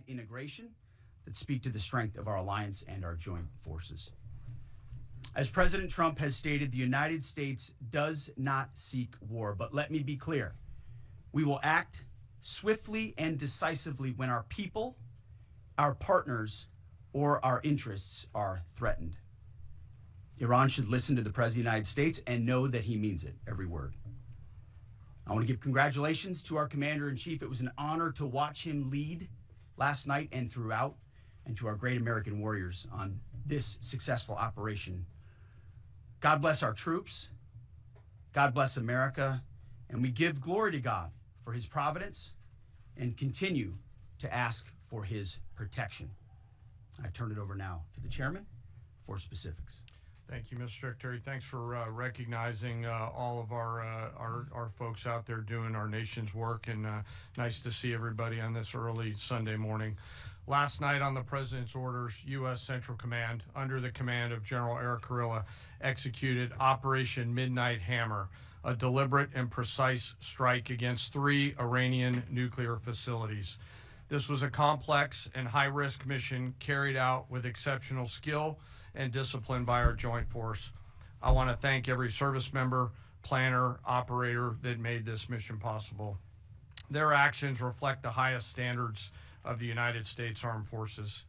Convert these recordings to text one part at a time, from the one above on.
integration that speak to the strength of our alliance and our joint forces. As President Trump has stated, the United States does not seek war, but let me be clear. We will act swiftly and decisively when our people, our partners, or our interests are threatened. Iran should listen to the President of the United States and know that he means it, every word. I want to give congratulations to our Commander-in-Chief. It was an honor to watch him lead last night and throughout, and to our great American warriors on this successful operation. God bless our troops. God bless America. And we give glory to God for his providence and continue to ask for his protection. I turn it over now to the chairman for specifics. Thank you, Mr. Secretary. Thanks for recognizing all of our folks out there doing our nation's work, and nice to see everybody on this early Sunday morning. Last night, on the President's orders, U.S. Central Command, under the command of General Eric Kurilla, executed Operation Midnight Hammer, a deliberate and precise strike against 3 Iranian nuclear facilities. This was a complex and high-risk mission carried out with exceptional skill and discipline by our joint force. I want to thank every service member, planner, operator that made this mission possible. Their actions reflect the highest standards of the United States Armed Forces.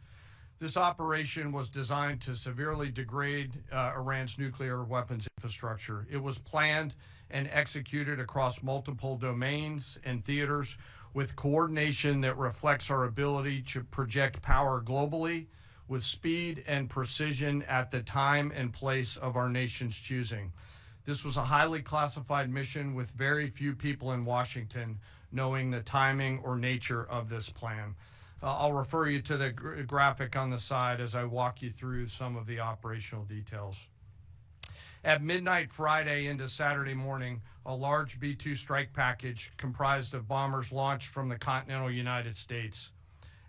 This operation was designed to severely degrade Iran's nuclear weapons infrastructure. It was planned and executed across multiple domains and theaters with coordination that reflects our ability to project power globally with speed and precision at the time and place of our nation's choosing. This was a highly classified mission with very few people in Washington knowing the timing or nature of this plan. I'll refer you to the graphic on the side as I walk you through some of the operational details. At midnight Friday into Saturday morning, a large B-2 strike package comprised of bombers launched from the continental United States.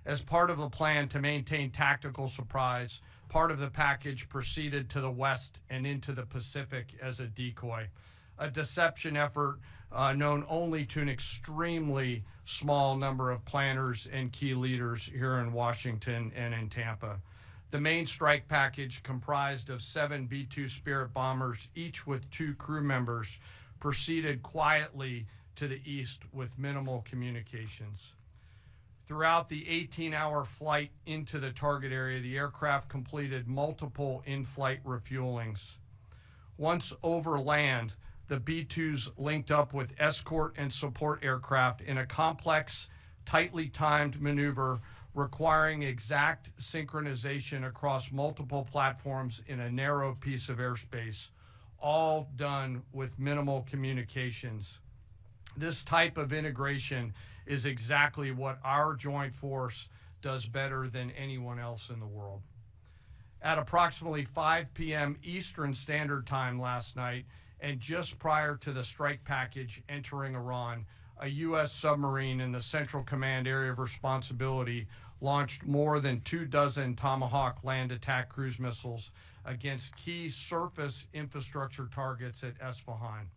As part of a plan to maintain tactical surprise, part of the package proceeded to the west and into the Pacific as a decoy, a deception effort known only to an extremely small number of planners and key leaders here in Washington and in Tampa. The main strike package, comprised of 7 B-2 Spirit bombers, each with 2 crew members, proceeded quietly to the east with minimal communications. Throughout the 18-hour flight into the target area, the aircraft completed multiple in-flight refuelings. Once over land, the B-2s linked up with escort and support aircraft in a complex, tightly timed maneuver requiring exact synchronization across multiple platforms in a narrow piece of airspace, all done with minimal communications. This type of integration is exactly what our joint force does better than anyone else in the world. At approximately 5 p.m. Eastern Standard Time last night, and just prior to the strike package entering Iran, a U.S. submarine in the Central Command area of responsibility launched more than 24 Tomahawk land attack cruise missiles against key surface infrastructure targets at Isfahan.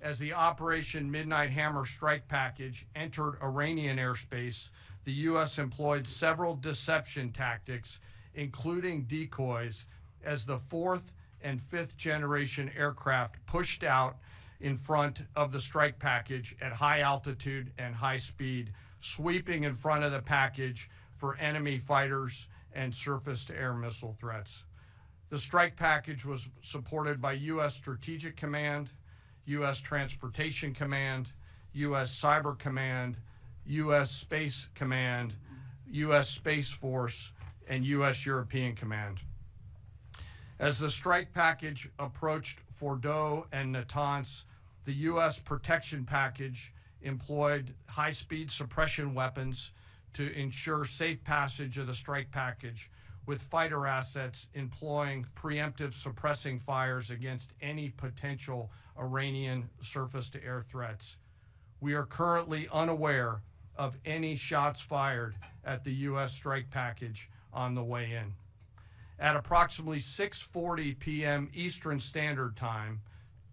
As the Operation Midnight Hammer strike package entered Iranian airspace, the U.S. employed several deception tactics, including decoys, as the 4th and 5th generation aircraft pushed out in front of the strike package at high altitude and high speed, sweeping in front of the package for enemy fighters and surface-to-air missile threats. The strike package was supported by U.S. Strategic Command, U.S. Transportation Command, U.S. Cyber Command, U.S. Space Command, U.S. Space Force, and U.S. European Command. As the strike package approached Fordow and Natanz, the U.S. protection package employed high-speed suppression weapons to ensure safe passage of the strike package, with fighter assets employing preemptive suppressing fires against any potential Iranian surface-to-air threats. We are currently unaware of any shots fired at the U.S. strike package on the way in. At approximately 6:40 p.m. Eastern Standard Time,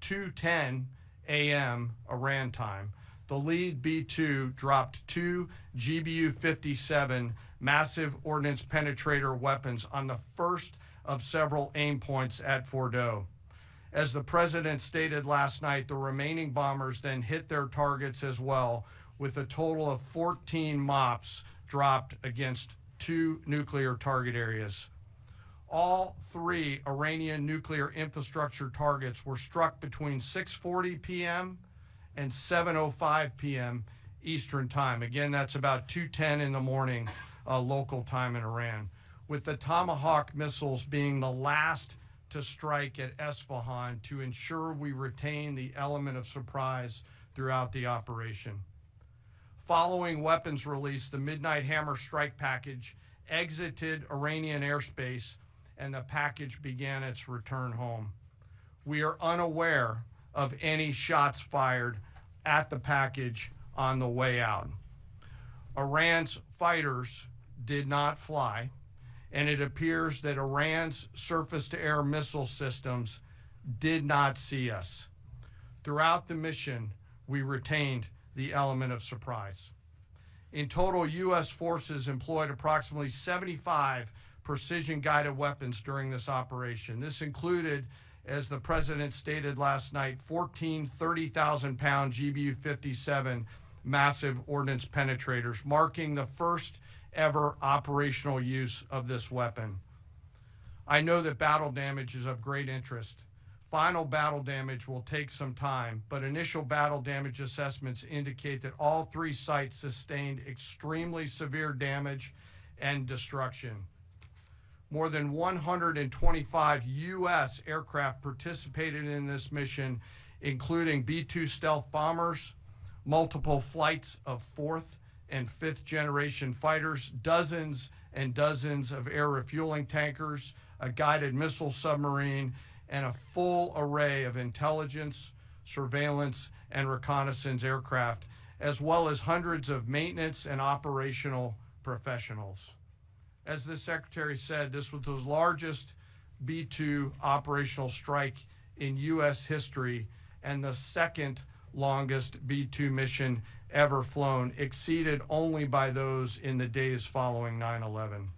2:10 a.m. Iran time, the lead B-2 dropped 2 GBU-57 massive ordnance penetrator weapons on the first of several aim points at Fordow. As the president stated last night, the remaining bombers then hit their targets as well, with a total of 14 MOPs dropped against 2 nuclear target areas. All 3 Iranian nuclear infrastructure targets were struck between 6:40 p.m. and 7:05 p.m. Eastern Time. Again, that's about 2:10 in the morning local time in Iran, with the Tomahawk missiles being the last to strike at Isfahan to ensure we retain the element of surprise throughout the operation. Following weapons release, the Midnight Hammer strike package exited Iranian airspace and the package began its return home. We are unaware of any shots fired at the package on the way out. Iran's fighters did not fly, and it appears that Iran's surface-to-air missile systems did not see us. Throughout the mission, we retained the element of surprise. In total, U.S. forces employed approximately 75 precision-guided weapons during this operation. This included, as the president stated last night, 14 30,000-pound GBU-57 massive ordnance penetrators, marking the first ever operational use of this weapon. I know that battle damage is of great interest. Final battle damage will take some time, but initial battle damage assessments indicate that all 3 sites sustained extremely severe damage and destruction. More than 125 U.S. aircraft participated in this mission, including B-2 stealth bombers, multiple flights of 4th and 5th generation fighters, dozens and dozens of air refueling tankers, a guided missile submarine, and a full array of intelligence, surveillance, and reconnaissance aircraft, as well as hundreds of maintenance and operational professionals. As the Secretary said, this was the largest B-2 operational strike in U.S. history and the second longest B-2 mission ever flown, exceeded only by those in the days following 9/11.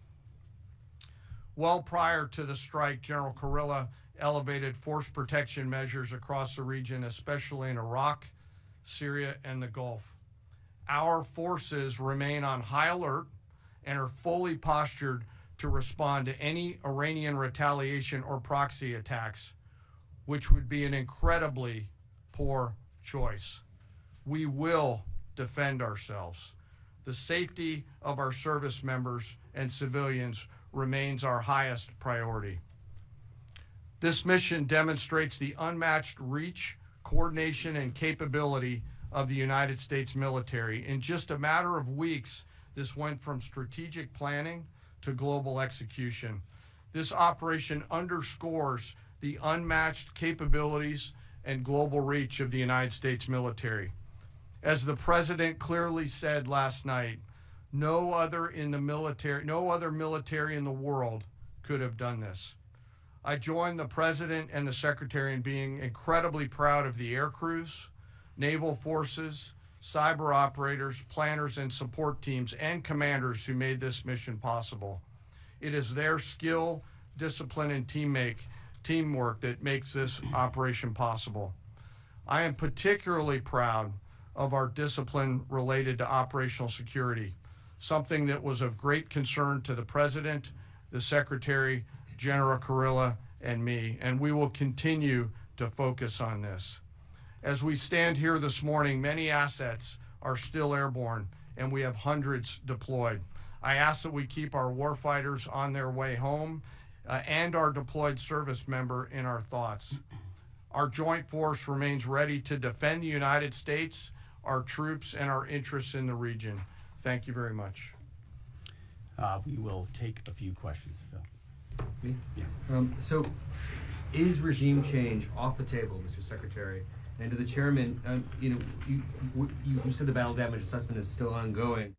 Well prior to the strike, General Kurilla elevated force protection measures across the region, especially in Iraq, Syria, and the Gulf. Our forces remain on high alert and are fully postured to respond to any Iranian retaliation or proxy attacks, which would be an incredibly poor choice. We will defend ourselves. The safety of our service members and civilians remains our highest priority. This mission demonstrates the unmatched reach, coordination, and capability of the United States military. In just a matter of weeks, this went from strategic planning to global execution. This operation underscores the unmatched capabilities and global reach of the United States military. As the president clearly said last night, no other military in the world could have done this. I join the president and the secretary in being incredibly proud of the air crews, naval forces, cyber operators, planners, and support teams and commanders who made this mission possible. It is their skill, discipline, and teamwork that makes this operation possible. I am particularly proud of our discipline related to operational security, something that was of great concern to the president, the secretary, General Kurilla, and me, and we will continue to focus on this. As we stand here this morning, many assets are still airborne, and we have hundreds deployed. I ask that we keep our warfighters on their way home and our deployed service member in our thoughts. Our joint force remains ready to defend the United States, our troops, and our interests in the region. Thank you very much. We will take a few questions, Phil. Me? Yeah. So, is regime change off the table, Mr. Secretary? And to the chairman, you said the battle damage assessment is still ongoing.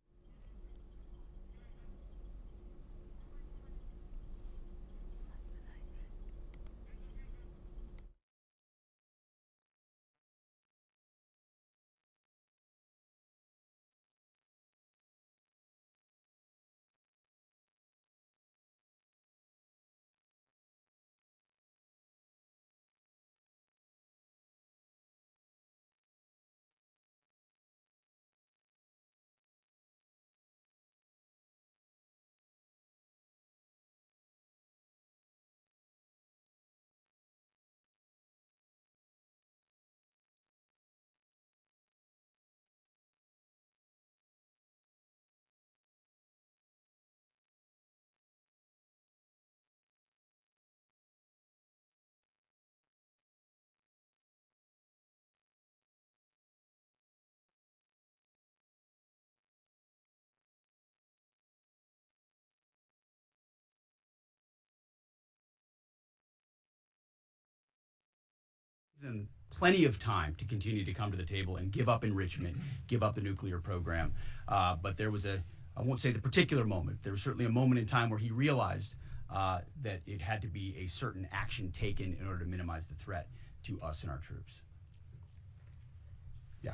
them plenty of time to continue to come to the table and give up enrichment, give up the nuclear program. But there was I won't say the particular moment, there was certainly a moment in time where he realized that it had to be a certain action taken in order to minimize the threat to us and our troops. Yeah.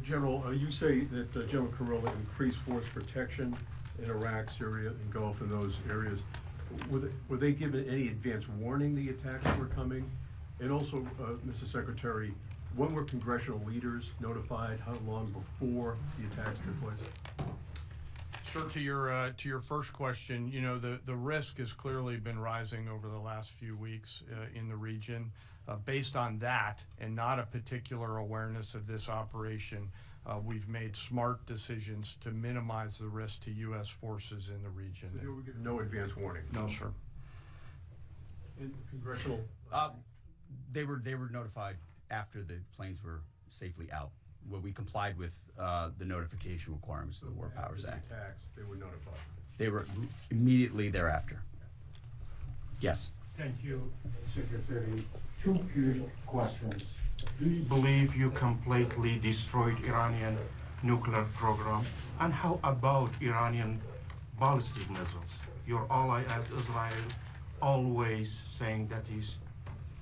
General, you say that General Kurilla increased force protection in Iraq, Syria, and Gulf, and those areas. Were they given any advance warning the attacks were coming? And also, Mr. Secretary, when were congressional leaders notified? How long before the attacks took place? Sir, to your first question, you know, the risk has clearly been rising over the last few weeks in the region. Based on that and not a particular awareness of this operation, we've made smart decisions to minimize the risk to U.S. forces in the region. So they were given no advance warning? No, sir. And congressional? They were notified after the planes were safely out. Well, we complied with the notification requirements of the War Powers Act. The attacks, they were notified? They were immediately thereafter. Yes. Thank you, Secretary. Two quick questions. Do you believe you completely destroyed Iranian nuclear program? And how about Iranian ballistic missiles? Your ally at Israel always saying that is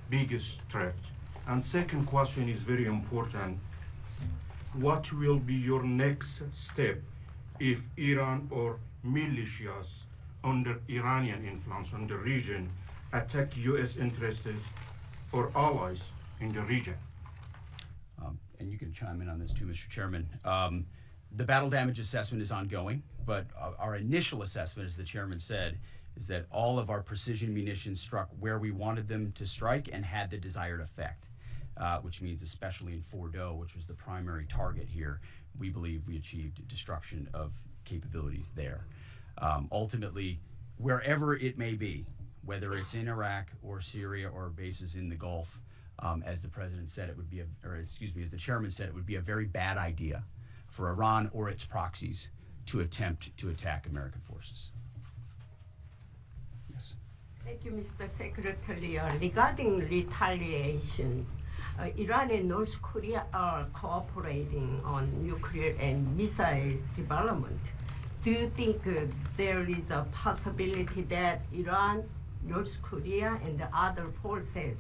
biggest threat. And second question is very important. What will be your next step if Iran or militias under Iranian influence in the region attack U.S. interests or allies in the region? And you can chime in on this too, Mr. Chairman. The battle damage assessment is ongoing, but our initial assessment, as the chairman said, is that all of our precision munitions struck where we wanted them to strike and had the desired effect. Which means especially in Fordow, which was the primary target here, we believe we achieved destruction of capabilities there. Ultimately, wherever it may be, whether it's in Iraq or Syria or bases in the Gulf, as the president said, it would be as the chairman said, it would be a very bad idea for Iran or its proxies to attempt to attack American forces. Yes. Thank you, Mr. Secretary. Regarding retaliations, Iran and North Korea are cooperating on nuclear and missile development. Do you think there is a possibility that Iran, North Korea, and the other forces,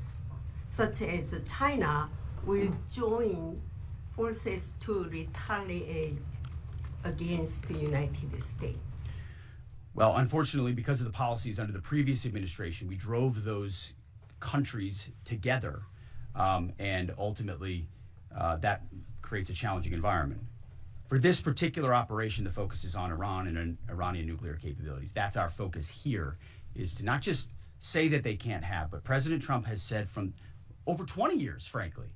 such as China, will join forces to retaliate against the United States? Well, unfortunately, because of the policies under the previous administration, we drove those countries together. And ultimately, that creates a challenging environment. For this particular operation, the focus is on Iran and Iranian nuclear capabilities. That's our focus here, is to not just say that they can't have, but President Trump has said from over 20 years, frankly,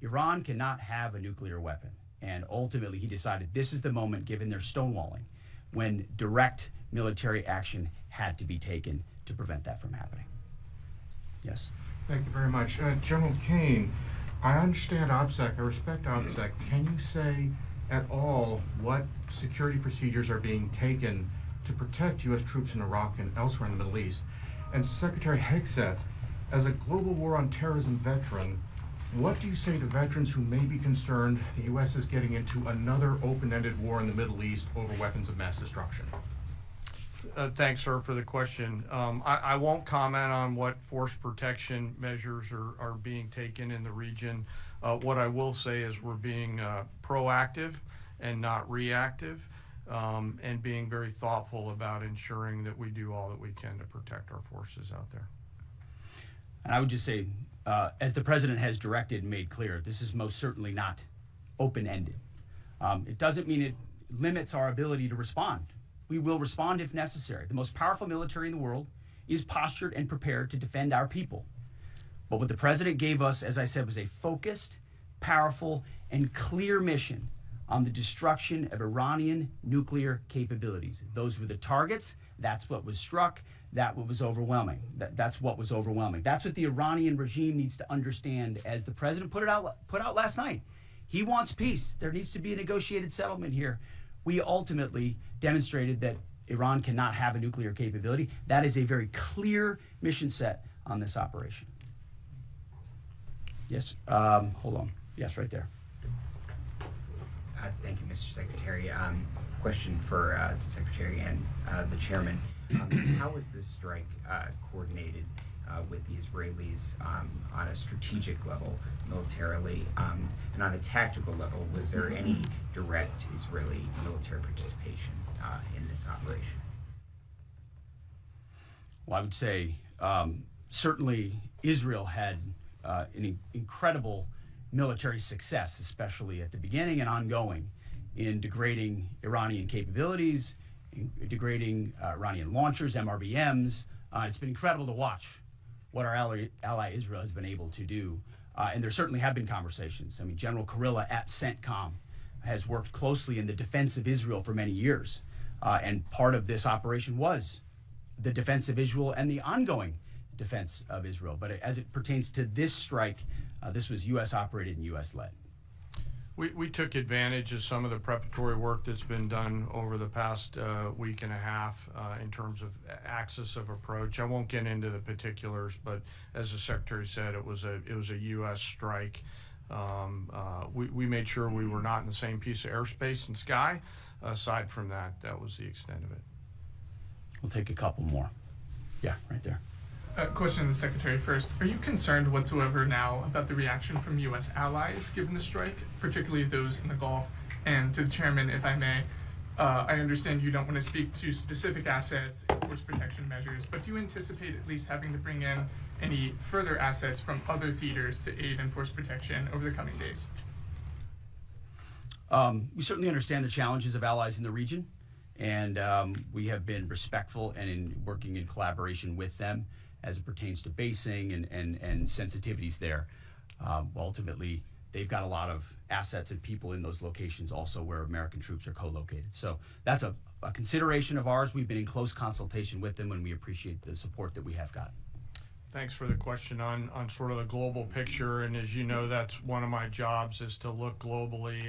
Iran cannot have a nuclear weapon. And ultimately, he decided this is the moment, given their stonewalling, when direct military action had to be taken to prevent that from happening. Yes. Thank you very much. General Caine, I understand OPSEC, I respect OPSEC. Can you say at all what security procedures are being taken to protect U.S. troops in Iraq and elsewhere in the Middle East? And Secretary Hegseth, as a global war on terrorism veteran, what do you say to veterans who may be concerned the U.S. is getting into another open-ended war in the Middle East over weapons of mass destruction? Thanks, sir, for the question. I won't comment on what force protection measures are being taken in the region. What I will say is we're being proactive and not reactive, and being very thoughtful about ensuring that we do all that we can to protect our forces out there. And I would just say, as the president has directed and made clear, this is most certainly not open-ended. It doesn't mean it limits our ability to respond. We will respond if necessary. The most powerful military in the world is postured and prepared to defend our people. But what the president gave us, as I said, was a focused, powerful, and clear mission on the destruction of Iranian nuclear capabilities. Those were the targets. That's what was struck. That's what was overwhelming. That's what was overwhelming. That's what the Iranian regime needs to understand, as the president put out last night. He wants peace. There needs to be a negotiated settlement here. We ultimately demonstrated that Iran cannot have a nuclear capability. That is a very clear mission set on this operation. Yes. Hold on. Yes, right there. Thank you, Mr. Secretary. Question for the Secretary and the Chairman. How was this strike coordinated with the Israelis on a strategic level, militarily, and on a tactical level? Was there any direct Israeli military participation in this operation? Well, I would say certainly Israel had an incredible military success, especially at the beginning and ongoing, in degrading Iranian capabilities, in degrading Iranian launchers, MRBMs. It's been incredible to watch what our ally Israel has been able to do. And there certainly have been conversations. I mean, General Kurilla at CENTCOM has worked closely in the defense of Israel for many years. And part of this operation was the defense of Israel and the ongoing defense of Israel. But as it pertains to this strike, this was U.S. operated and U.S. led. We took advantage of some of the preparatory work that's been done over the past week and a half in terms of axis of approach. I won't get into the particulars, but as the Secretary said, it was a U.S. strike. We made sure we were not in the same piece of airspace and sky. Aside from that, that was the extent of it. We'll take a couple more. Yeah, right there. Question to the Secretary first. Are you concerned whatsoever now about the reaction from U.S. allies given the strike, particularly those in the Gulf? And to the Chairman, if I may, I understand you don't want to speak to specific assets and force protection measures, but do you anticipate at least having to bring in any further assets from other theaters to aid in force protection over the coming days? We certainly understand the challenges of allies in the region, and we have been respectful and in working in collaboration with them as it pertains to basing and sensitivities there. Ultimately, they've got a lot of assets and people in those locations also where American troops are co-located. So that's a consideration of ours. We've been in close consultation with them, and we appreciate the support that we have got. Thanks for the question on sort of the global picture. And as you know, that's one of my jobs, is to look globally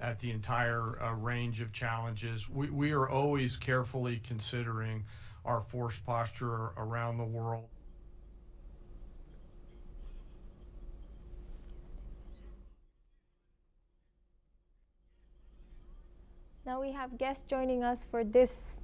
at the entire range of challenges. We are always carefully considering our force posture around the world. Now we have guests joining us for this